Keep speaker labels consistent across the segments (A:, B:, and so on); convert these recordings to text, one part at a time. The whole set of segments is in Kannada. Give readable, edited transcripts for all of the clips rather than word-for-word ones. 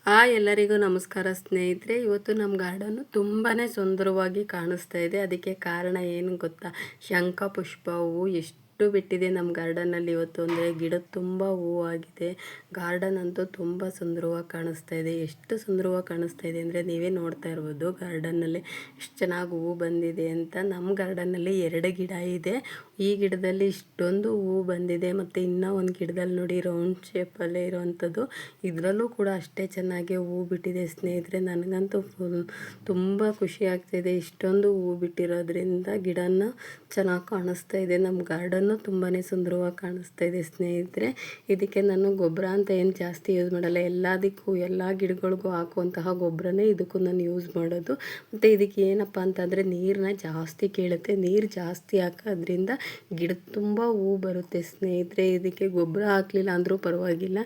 A: ಎಲ್ಲರಿಗೂ ನಮಸ್ಕಾರ ಸ್ನೇಹಿತರೆ. ಇವತ್ತು ನಮ್ಮ ಗಾರ್ಡನ್ನು ತುಂಬಾ ಸುಂದರವಾಗಿ ಕಾಣಿಸ್ತಾ ಇದೆ. ಅದಕ್ಕೆ ಕಾರಣ ಏನು ಗೊತ್ತಾ? ಶಂಖ ಪುಷ್ಪ ಹೂವು ಎಷ್ಟು ಬಿಟ್ಟಿದೆ ನಮ್ಮ ಗಾರ್ಡನ್ನಲ್ಲಿ ಇವತ್ತು ಅಂದರೆ ಗಿಡ ತುಂಬ ಹೂವಾಗಿದೆ. ಗಾರ್ಡನ್ ಅಂತೂ ತುಂಬ ಸುಂದರವಾಗಿ ಕಾಣಿಸ್ತಾ ಇದೆ. ಎಷ್ಟು ಸುಂದರವಾಗಿ ಕಾಣಿಸ್ತಾ ಇದೆ ಅಂದರೆ ನೀವೇ ನೋಡ್ತಾ ಇರ್ಬೋದು ಗಾರ್ಡನ್ನಲ್ಲಿ ಎಷ್ಟು ಚೆನ್ನಾಗಿ ಹೂವು ಬಂದಿದೆ ಅಂತ. ನಮ್ಮ ಗಾರ್ಡನ್ನಲ್ಲಿ 2 ಗಿಡ ಇದೆ. ಈ ಗಿಡದಲ್ಲಿ ಇಷ್ಟೊಂದು ಹೂವು ಬಂದಿದೆ. ಮತ್ತು ಇನ್ನೂ ಒಂದು ಗಿಡದಲ್ಲಿ ನೋಡಿ ರೌಂಡ್ ಶೇಪಲ್ಲೇ ಇರೋವಂಥದ್ದು, ಇದರಲ್ಲೂ ಕೂಡ ಅಷ್ಟೇ ಚೆನ್ನಾಗಿ ಹೂವು ಬಿಟ್ಟಿದೆ ಸ್ನೇಹಿತರೆ. ನನಗಂತೂ ತುಂಬ ಖುಷಿ ಆಗ್ತಾಯಿದೆ. ಇಷ್ಟೊಂದು ಹೂವು ಬಿಟ್ಟಿರೋದ್ರಿಂದ ಗಿಡನ ಚೆನ್ನಾಗಿ ಕಾಣಿಸ್ತಾ ಇದೆ. ನಮ್ಮ ಗಾರ್ಡನ್ನು ತುಂಬಾ ಸುಂದರವಾಗಿ ಕಾಣಿಸ್ತಾ ಇದೆ ಸ್ನೇಹಿತರೆ. ಇದಕ್ಕೆ ನಾನು ಗೊಬ್ಬರ ಅಂತ ಏನು ಜಾಸ್ತಿ ಯೂಸ್ ಮಾಡಲ್ಲ. ಎಲ್ಲದಕ್ಕೂ ಎಲ್ಲ ಗಿಡಗಳಿಗೂ ಹಾಕುವಂತಹ ಗೊಬ್ಬರನೇ ಇದಕ್ಕೂ ನಾನು ಯೂಸ್ ಮಾಡೋದು. ಮತ್ತು ಇದಕ್ಕೆ ಏನಪ್ಪ ಅಂತಂದರೆ ನೀರನ್ನ ಜಾಸ್ತಿ ಕೇಳುತ್ತೆ. ನೀರು ಜಾಸ್ತಿ ಹಾಕೋದ್ರಿಂದ ಗಿಡದ ತುಂಬ ಹೂವು ಬರುತ್ತೆ ಸ್ನೇಹಿತರೆ. ಇದಕ್ಕೆ ಗೊಬ್ಬರ ಹಾಕಲಿಲ್ಲ ಅಂದರೂ ಪರವಾಗಿಲ್ಲ,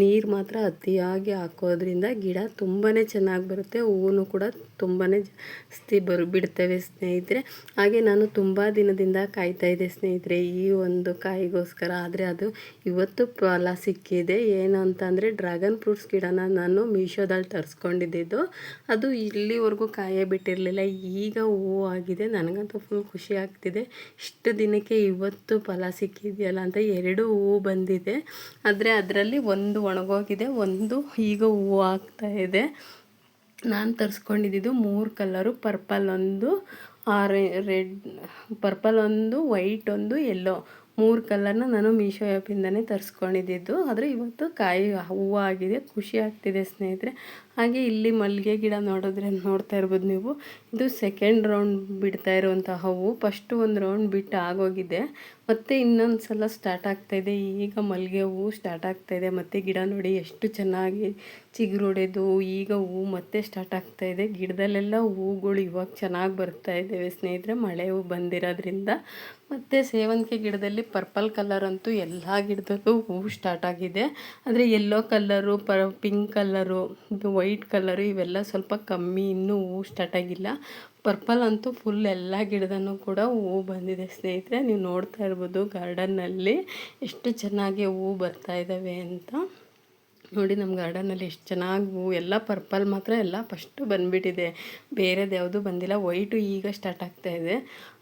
A: ನೀರು ಮಾತ್ರ ಅತಿಯಾಗಿ ಹಾಕೋದ್ರಿಂದ ಗಿಡ ತುಂಬಾ ಚೆನ್ನಾಗಿ ಬರುತ್ತೆ. ಹೂವು ಕೂಡ ತುಂಬಾ ಜಾಸ್ತಿ ಬಿಡ್ತವೆ ಸ್ನೇಹಿತರೆ. ಹಾಗೆ ನಾನು ತುಂಬ ದಿನದಿಂದ ಕಾಯ್ತಾ ಇದ್ದೆ ಸ್ನೇಹಿತರೆ ಈ ಒಂದು ಕಾಯಿಗೋಸ್ಕರ. ಆದರೆ ಅದು ಇವತ್ತು ಫಲ ಸಿಕ್ಕಿದೆ. ಏನು ಅಂತಂದರೆ ಡ್ರ್ಯಾಗನ್ ಫ್ರೂಟ್ಸ್ ಗಿಡನ ನಾನು ಮೀಶೋದಲ್ಲಿ ತರಿಸ್ಕೊಂಡಿದ್ದು. ಅದು ಇಲ್ಲಿವರೆಗೂ ಕಾಯೇ ಬಿಟ್ಟಿರಲಿಲ್ಲ. ಈಗ ಹೂವು ಆಗಿದೆ. ನನಗಂತೂ ಫುಲ್ ಖುಷಿ ಆಗ್ತಿದೆ. ಇಷ್ಟು ದಿನಕ್ಕೆ ಇವತ್ತು ಫಲ ಸಿಕ್ಕಿದೆಯಲ್ಲ ಅಂತ 2 ಹೂವು ಬಂದಿದೆ. ಆದರೆ ಅದರಲ್ಲಿ ಒಂದು ಒಣಗೋಗಿದೆ, ಒಂದು ಈಗ ಹೂವು ಆಗ್ತಾ ಇದೆ. ನಾನು ತರಿಸ್ಕೊಂಡಿದ್ದು 3 ಕಲರು, ಪರ್ಪಲ್ ಒಂದು, ರೆಡ್, ಪರ್ಪಲ್ ಒಂದು, ವೈಟ್ ಒಂದು, ಯೆಲ್ಲೋ, 3 ಕಲರ್ನ ನಾನು ಮೀಶೋ ಆ್ಯಪಿಂದನೇ ತರಿಸ್ಕೊಂಡಿದ್ದು. ಆದರೆ ಇವತ್ತು ಕಾಯಿ ಹೂವು ಆಗಿದೆ. ಖುಷಿ ಆಗ್ತಿದೆ ಸ್ನೇಹಿತರೆ. ಹಾಗೆ ಇಲ್ಲಿ ಮಲ್ಲಿಗೆ ಗಿಡ ನೋಡ್ತಾ ಇರ್ಬೋದು ನೀವು. ಇದು ಸೆಕೆಂಡ್ ರೌಂಡ್ ಬಿಡ್ತಾ ಇರುವಂತಹ ಹೂವು. ಫಸ್ಟು ಒಂದು ರೌಂಡ್ ಬಿಟ್ಟು ಆಗೋಗಿದೆ, ಮತ್ತು ಇನ್ನೊಂದು ಸಲ ಸ್ಟಾರ್ಟ್ ಆಗ್ತಾಯಿದೆ. ಈಗ ಮಲ್ಲಿಗೆ ಹೂವು ಸ್ಟಾರ್ಟ್ ಆಗ್ತಾಯಿದೆ. ಮತ್ತು ಗಿಡ ನೋಡಿ ಎಷ್ಟು ಚೆನ್ನಾಗಿ ಚಿಗುರೊಡೆದು ಈಗ ಹೂವು ಮತ್ತೆ ಸ್ಟಾರ್ಟ್ ಆಗ್ತಾಯಿದೆ. ಗಿಡದಲ್ಲೆಲ್ಲ ಹೂವುಗಳು ಇವಾಗ ಚೆನ್ನಾಗಿ ಬರ್ತಾ ಇದ್ದಾವೆ ಸ್ನೇಹಿತರೆ, ಮಳೆ ಹೂವು ಬಂದಿರೋದ್ರಿಂದ. ಮತ್ತು ಸೇವಂತಿಗೆ ಗಿಡದಲ್ಲಿ ಪರ್ಪಲ್ ಕಲರ್ ಅಂತೂ ಎಲ್ಲ ಗಿಡದಲ್ಲೂ ಹೂವು ಸ್ಟಾರ್ಟ್ ಆಗಿದೆ. ಆದರೆ ಯೆಲ್ಲೋ ಕಲ್ಲರು, ಪಿಂಕ್ ಕಲ್ಲರು, ಇದು ವೈಟ್ ಕಲರು ಇವೆಲ್ಲ ಸ್ವಲ್ಪ ಕಮ್ಮಿ, ಇನ್ನೂ ಹೂವು ಸ್ಟಾರ್ಟ್ ಆಗಿಲ್ಲ. ಪರ್ಪಲ್ ಅಂತೂ ಫುಲ್ ಎಲ್ಲ ಗಿಡದೂ ಕೂಡ ಹೂವು ಬಂದಿದೆ ಸ್ನೇಹಿತರೆ. ನೀವು ನೋಡ್ತಾ ಇರ್ಬೋದು ಗಾರ್ಡನ್ನಲ್ಲಿ ಎಷ್ಟು ಚೆನ್ನಾಗಿ ಹೂವು ಬರ್ತಾ ಇದ್ದಾವೆ ಅಂತ. ನೋಡಿ ನಮ್ಮ ಗಾರ್ಡನಲ್ಲಿ ಎಷ್ಟು ಚೆನ್ನಾಗಿ ಹೂವು, ಎಲ್ಲ ಪರ್ಪಲ್ ಮಾತ್ರ ಎಲ್ಲ ಫಸ್ಟು ಬಂದುಬಿಟ್ಟಿದೆ, ಬೇರೆದು ಯಾವುದೂ ಬಂದಿಲ್ಲ. ವೈಟು ಈಗ ಸ್ಟಾರ್ಟ್ ಆಗ್ತಾಯಿದೆ.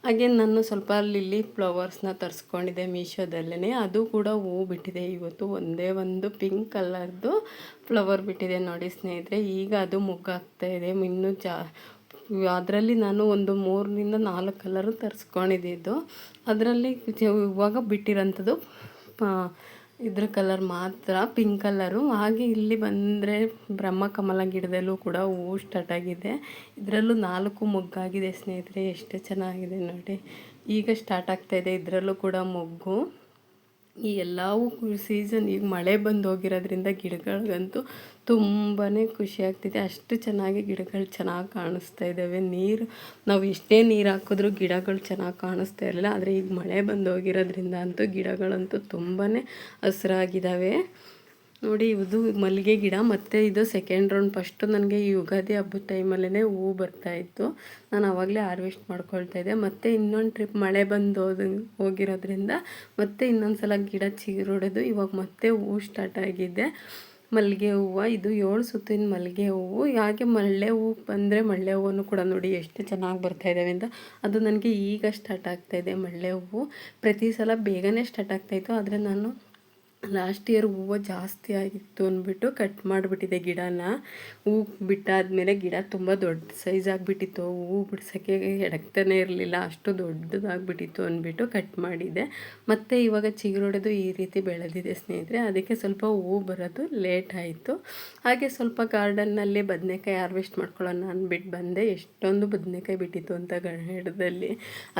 A: ಹಾಗೆ ನಾನು ಸ್ವಲ್ಪ ಲಿಲ್ಲಿ ಫ್ಲವರ್ಸ್ನ ತರಿಸ್ಕೊಂಡಿದ್ದೆ ಮೀಶೋದಲ್ಲೇ. ಅದು ಕೂಡ ಹೂವು ಬಿಟ್ಟಿದೆ ಇವತ್ತು. ಒಂದೇ ಒಂದು ಪಿಂಕ್ ಕಲರ್ದು ಫ್ಲವರ್ ಬಿಟ್ಟಿದೆ ನೋಡಿ ಸ್ನೇಹಿತರೆ. ಈಗ ಅದು ಮುಗ್ಗಾಗ್ತಾಯಿದೆ. ಇನ್ನೂ ಅದರಲ್ಲಿ ನಾನು ಒಂದು 3ರಿಂದ 4 ಕಲರು ತರಿಸ್ಕೊಂಡಿದ್ದು. ಅದರಲ್ಲಿ ಇವಾಗ ಬಿಟ್ಟಿರೋಂಥದ್ದು ಇದ್ರ ಕಲರ್ ಮಾತ್ರ, ಪಿಂಕ್ ಕಲರು. ಹಾಗೆ ಇಲ್ಲಿ ಬಂದರೆ ಬ್ರಹ್ಮಕಮಲ ಗಿಡದಲ್ಲೂ ಕೂಡ ಹೂವು ಸ್ಟಾರ್ಟ್ ಆಗಿದೆ. ಇದರಲ್ಲೂ 4 ಮೊಗ್ಗಾಗಿದೆ ಸ್ನೇಹಿತರೆ. ಎಷ್ಟು ಚೆನ್ನಾಗಿದೆ ನೋಡಿ. ಈಗ ಸ್ಟಾರ್ಟ್ ಆಗ್ತಾಯಿದೆ ಇದರಲ್ಲೂ ಕೂಡ ಮೊಗ್ಗು. ಈ ಎಲ್ಲವೂ ಸೀಸನ್ ಈಗ ಮಳೆ ಬಂದು ಹೋಗಿರೋದ್ರಿಂದ ಗಿಡಗಳಿಗಂತೂ ತುಂಬಾ ಖುಷಿ ಆಗ್ತಿದೆ. ಅಷ್ಟು ಚೆನ್ನಾಗಿ ಗಿಡಗಳು ಚೆನ್ನಾಗಿ ಕಾಣಿಸ್ತಾ ಇದ್ದಾವೆ. ನಾವು ಎಷ್ಟೇ ನೀರು ಹಾಕಿದ್ರೂ ಗಿಡಗಳು ಚೆನ್ನಾಗಿ ಕಾಣಿಸ್ತಾ ಇರಲಿಲ್ಲ. ಆದರೆ ಈಗ ಮಳೆ ಬಂದು ಹೋಗಿರೋದ್ರಿಂದ ಅಂತೂ ಗಿಡಗಳಂತೂ ತುಂಬಾ ಹಸಿರಾಗಿದ್ದಾವೆ ನೋಡಿ. ಇದು ಮಲ್ಲಿಗೆ ಗಿಡ. ಮತ್ತು ಇದು ಸೆಕೆಂಡ್ ರೌಂಡ್. ಫಸ್ಟು ನನಗೆ ಈ ಯುಗಾದಿ ಹಬ್ಬದ ಟೈಮಲ್ಲೇ ಹೂವು ಬರ್ತಾಯಿತ್ತು. ನಾನು ಆವಾಗಲೇ ಹಾರ್ವೆಸ್ಟ್ ಮಾಡ್ಕೊಳ್ತಾಯಿದ್ದೆ. ಮತ್ತು ಇನ್ನೊಂದು ಟ್ರಿಪ್ ಮಳೆ ಬಂದು ಹೋಗಿರೋದ್ರಿಂದ ಮತ್ತೆ ಇನ್ನೊಂದು ಸಲ ಗಿಡ ಚಿಗುರೊಡೆದು ಇವಾಗ ಮತ್ತೆ ಹೂವು ಸ್ಟಾರ್ಟ್ ಆಗಿದೆ. ಮಲ್ಲಿಗೆ ಹೂವು ಇದು 7 ಸುತ್ತಿನ ಮಲ್ಲಿಗೆ ಹೂವು. ಹಾಗೆ ಮಲ್ಲೆ ಹೂವು ಬಂದರೆ ಮಲ್ಲೆ ಹೂವನ್ನು ಕೂಡ ನೋಡಿ ಎಷ್ಟು ಚೆನ್ನಾಗಿ ಬರ್ತಾಯಿದ್ದಾವೆ ಅಂತ. ಅದು ನನಗೆ ಈಗ ಸ್ಟಾರ್ಟ್ ಆಗ್ತಾಯಿದೆ ಮಲ್ಲೆ ಹೂವು. ಪ್ರತಿ ಸಲ ಬೇಗನೆ ಸ್ಟಾರ್ಟ್ ಆಗ್ತಾಯಿತ್ತು. ಆದರೆ ನಾನು ಲಾಸ್ಟ್ ಇಯರ್ ಹೂವು ಜಾಸ್ತಿ ಆಗಿತ್ತು ಅಂದ್ಬಿಟ್ಟು ಕಟ್ ಮಾಡಿಬಿಟ್ಟಿದೆ ಗಿಡನ. ಹೂವು ಬಿಟ್ಟಾದಮೇಲೆ ಗಿಡ ತುಂಬ ದೊಡ್ಡ ಸೈಜ್ ಆಗಿಬಿಟ್ಟಿತ್ತು. ಹೂವು ಬಿಡ್ಸೋಕ್ಕೆ ಎಡಕ್ತಾನೆ ಇರಲಿಲ್ಲ, ಅಷ್ಟು ದೊಡ್ಡದಾಗಿಬಿಟ್ಟಿತ್ತು ಅಂದ್ಬಿಟ್ಟು ಕಟ್ ಮಾಡಿದೆ. ಮತ್ತು ಇವಾಗ ಚಿಗುರೊಡೆದು ಈ ರೀತಿ ಬೆಳೆದಿದೆ ಸ್ನೇಹಿತರೆ. ಅದಕ್ಕೆ ಸ್ವಲ್ಪ ಹೂವು ಬರೋದು ಲೇಟ್ ಆಯಿತು. ಹಾಗೆ ಸ್ವಲ್ಪ ಗಾರ್ಡನ್ನಲ್ಲಿ ಬದನೆಕಾಯಿ ಹಾರ್ವೆಸ್ಟ್ ಮಾಡ್ಕೊಳ್ಳೋಣ ಅಂದ್ಬಿಟ್ಟು ಬಂದೆ. ಎಷ್ಟೊಂದು ಬದನೆಕಾಯಿ ಬಿಟ್ಟಿತ್ತು ಅಂತ ಗಿಡದಲ್ಲಿ,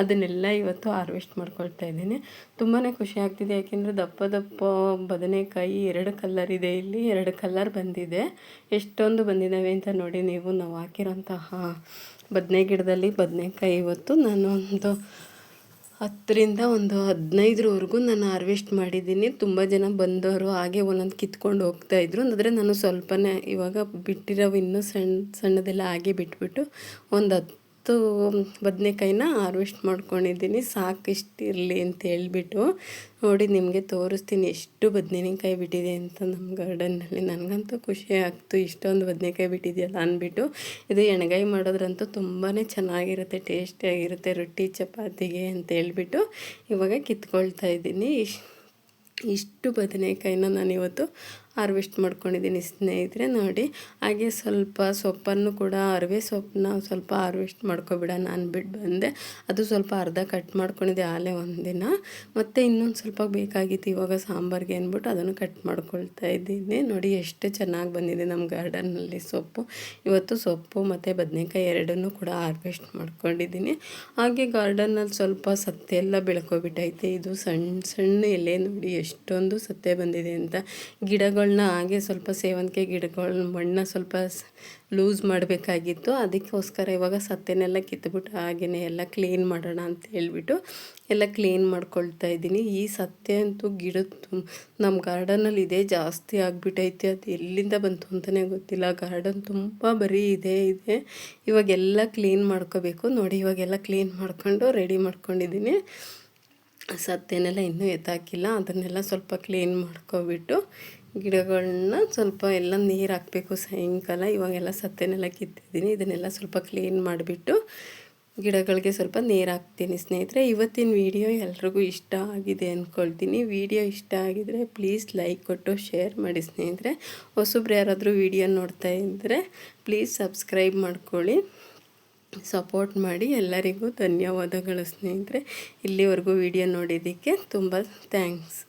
A: ಅದನ್ನೆಲ್ಲ ಇವತ್ತು ಹಾರ್ವೆಸ್ಟ್ ಮಾಡ್ಕೊಳ್ತಾ ಇದ್ದೀನಿ. ತುಂಬಾ ಖುಷಿ ಆಗ್ತಿದೆ. ಯಾಕೆಂದರೆ ದಪ್ಪ ದಪ್ಪ ಬದನೆಕಾಯಿ 2 ಕಲರ್ ಇದೆ. ಇಲ್ಲಿ 2 ಕಲರ್ ಬಂದಿದೆ. ಎಷ್ಟೊಂದು ಬಂದಿದ್ದಾವೆ ಅಂತ ನೋಡಿ ನೀವು. ನಾವು ಹಾಕಿರೋಂತಹ ಬದನೆ ಗಿಡದಲ್ಲಿ ಬದನೆಕಾಯಿ ಇವತ್ತು ನಾನು ಒಂದು 10ರಿಂದ ಒಂದು 15ರವರೆಗೂ ನಾನು ಹಾರ್ವೆಸ್ಟ್ ಮಾಡಿದ್ದೀನಿ. ತುಂಬ ಜನ ಬಂದವರು ಹಾಗೆ ಒಂದೊಂದು ಕಿತ್ಕೊಂಡು ಹೋಗ್ತಾಯಿದ್ರು. ಅಂದರೆ ನಾನು ಸ್ವಲ್ಪನೇ ಇವಾಗ ಬಿಟ್ಟಿರೋ ಇನ್ನೂ ಸಣ್ಣದೆಲ್ಲ ಹಾಗೆ ಬಿಟ್ಬಿಟ್ಟು ಒಂದು ಬದನೆಕಾಯಿನ ಹಾರ್ವೆಸ್ಟ್ ಮಾಡ್ಕೊಂಡಿದ್ದೀನಿ, ಸಾಕಿಷ್ಟಿರಲಿ ಅಂತ ಹೇಳ್ಬಿಟ್ಟು. ನೋಡಿ ನಿಮಗೆ ತೋರಿಸ್ತೀನಿ ಎಷ್ಟು ಬದನೆಕಾಯಿ ಬಿಟ್ಟಿದೆ ಅಂತ ನಮ್ಮ ಗಾರ್ಡನ್ನಲ್ಲಿ. ನನಗಂತೂ ಖುಷಿ ಆಗ್ತು, ಇಷ್ಟೊಂದು ಬದನೆಕಾಯಿ ಬಿಟ್ಟಿದೆಯಲ್ಲ ಅಂದ್ಬಿಟ್ಟು. ಇದು ಎಣ್ಗಾಯಿ ಮಾಡೋದ್ರಂತೂ ತುಂಬಾ ಚೆನ್ನಾಗಿರುತ್ತೆ, ಟೇಸ್ಟಿಯಾಗಿರುತ್ತೆ ರೊಟ್ಟಿ ಚಪಾತಿಗೆ ಅಂತ ಹೇಳ್ಬಿಟ್ಟು ಇವಾಗ ಕಿತ್ಕೊಳ್ತಾ ಇದ್ದೀನಿ. ಇಷ್ಟು ಬದನೆಕಾಯಿನ ನಾನಿವತ್ತು ಹಾರ್ವೆಸ್ಟ್ ಮಾಡ್ಕೊಂಡಿದ್ದೀನಿ ಸ್ನೇಹಿತರೆ. ನೋಡಿ ಹಾಗೆ ಸ್ವಲ್ಪ ಸೊಪ್ಪನ್ನು ಕೂಡ ಅರಿವೆ ಸೊಪ್ಪನ್ನ ಸ್ವಲ್ಪ ಹಾರ್ವೆಸ್ಟ್ ಮಾಡ್ಕೊಬಿಡೋಣ ಅಂದ್ಬಿಟ್ಟು ಬಂದೆ. ಅದು ಸ್ವಲ್ಪ ಅರ್ಧ ಕಟ್ ಮಾಡ್ಕೊಂಡಿದ್ದೆ ಆಲೇ ಒಂದಿನ, ಮತ್ತು ಇನ್ನೊಂದು ಸ್ವಲ್ಪ ಬೇಕಾಗಿತ್ತು ಇವಾಗ ಸಾಂಬಾರಿಗೆ ಅಂದ್ಬಿಟ್ಟು ಅದನ್ನು ಕಟ್ ಮಾಡ್ಕೊಳ್ತಾ ಇದ್ದೀನಿ. ನೋಡಿ ಎಷ್ಟು ಚೆನ್ನಾಗಿ ಬಂದಿದೆ ನಮ್ಮ ಗಾರ್ಡನ್ನಲ್ಲಿ ಸೊಪ್ಪು. ಇವತ್ತು ಸೊಪ್ಪು ಮತ್ತು ಬದನೆಕಾಯಿ ಎರಡನ್ನೂ ಕೂಡ ಹಾರ್ವೆಸ್ಟ್ ಮಾಡ್ಕೊಂಡಿದ್ದೀನಿ. ಹಾಗೆ ಗಾರ್ಡನ್ನಲ್ಲಿ ಸ್ವಲ್ಪ ಸತ್ತೆ ಎಲ್ಲ ಬೆಳ್ಕೊಬಿಟ್ಟೈತೆ. ಇದು ಸಣ್ಣ ಸಣ್ಣ ಎಲೆ ನೋಡಿ ಎಷ್ಟೊಂದು ಸತ್ತೆ ಬಂದಿದೆ ಅಂತ. ಗಿಡಗಳನ್ನ ಹಾಗೆ ಸ್ವಲ್ಪ ಸೇವಂತಿಗೆ ಗಿಡಗಳ ಮಣ್ಣು ಸ್ವಲ್ಪ ಲೂಸ್ ಮಾಡಬೇಕಾಗಿತ್ತು, ಅದಕ್ಕೋಸ್ಕರ ಇವಾಗ ಸತ್ತೆನೆಲ್ಲ ಕಿತ್ಬಿಟ್ಟು ಹಾಗೆಯೇ ಎಲ್ಲ ಕ್ಲೀನ್ ಮಾಡೋಣ ಅಂತ ಹೇಳ್ಬಿಟ್ಟು ಎಲ್ಲ ಕ್ಲೀನ್ ಮಾಡ್ಕೊಳ್ತಾ ಇದ್ದೀನಿ. ಈ ಸತ್ತೆ ಅಂತೂ ಗಿಡದ್ದು ನಮ್ಮ ಗಾರ್ಡನಲ್ಲಿ ಇದೆ ಜಾಸ್ತಿ ಆಗಿಬಿಟ್ಟೈತೆ, ಅದು ಎಲ್ಲಿಂದ ಬಂತು ಅಂತಲೇ ಗೊತ್ತಿಲ್ಲ. ಗಾರ್ಡನ್ ತುಂಬ ಬರೀ ಇದೆ. ಇವಾಗೆಲ್ಲ ಕ್ಲೀನ್ ಮಾಡ್ಕೋಬೇಕು. ನೋಡಿ ಇವಾಗೆಲ್ಲ ಕ್ಲೀನ್ ಮಾಡ್ಕೊಂಡು ರೆಡಿ ಮಾಡ್ಕೊಂಡಿದ್ದೀನಿ. ಸತ್ತೇನೆಲ್ಲ ಇನ್ನೂ ಎತ್ತಾಕಿಲ್ಲ, ಅದನ್ನೆಲ್ಲ ಸ್ವಲ್ಪ ಕ್ಲೀನ್ ಮಾಡ್ಕೊಬಿಟ್ಟು ಗಿಡಗಳನ್ನ ಸ್ವಲ್ಪ ಎಲ್ಲ ನೀರು ಹಾಕಬೇಕು ಸಾಯಂಕಾಲ. ಇವಾಗೆಲ್ಲ ಸತ್ತೆನೆಲ್ಲ ಕಿತ್ತಿದ್ದೀನಿ, ಇದನ್ನೆಲ್ಲ ಸ್ವಲ್ಪ ಕ್ಲೀನ್ ಮಾಡಿಬಿಟ್ಟು ಗಿಡಗಳಿಗೆ ಸ್ವಲ್ಪ ನೀರು ಹಾಕ್ತೀನಿ ಸ್ನೇಹಿತರೆ. ಇವತ್ತಿನ ವಿಡಿಯೋ ಎಲ್ರಿಗೂ ಇಷ್ಟ ಆಗಿದೆ ಅಂದ್ಕೊಳ್ತೀನಿ. ವಿಡಿಯೋ ಇಷ್ಟ ಆಗಿದರೆ ಪ್ಲೀಸ್ ಲೈಕ್ ಕೊಟ್ಟು ಶೇರ್ ಮಾಡಿ ಸ್ನೇಹಿತರೆ. ಹೊಸಬ್ರು ಯಾರಾದರೂ ವಿಡಿಯೋ ನೋಡ್ತಾ ಇದ್ದರೆ ಪ್ಲೀಸ್ ಸಬ್ಸ್ಕ್ರೈಬ್ ಮಾಡ್ಕೊಳ್ಳಿ, ಸಪೋರ್ಟ್ ಮಾಡಿ. ಎಲ್ಲರಿಗೂ ಧನ್ಯವಾದಗಳು ಸ್ನೇಹಿತರೆ. ಇಲ್ಲಿವರೆಗೂ ವಿಡಿಯೋ ನೋಡಿದ್ದಕ್ಕೆ ತುಂಬ ಥ್ಯಾಂಕ್ಸ್.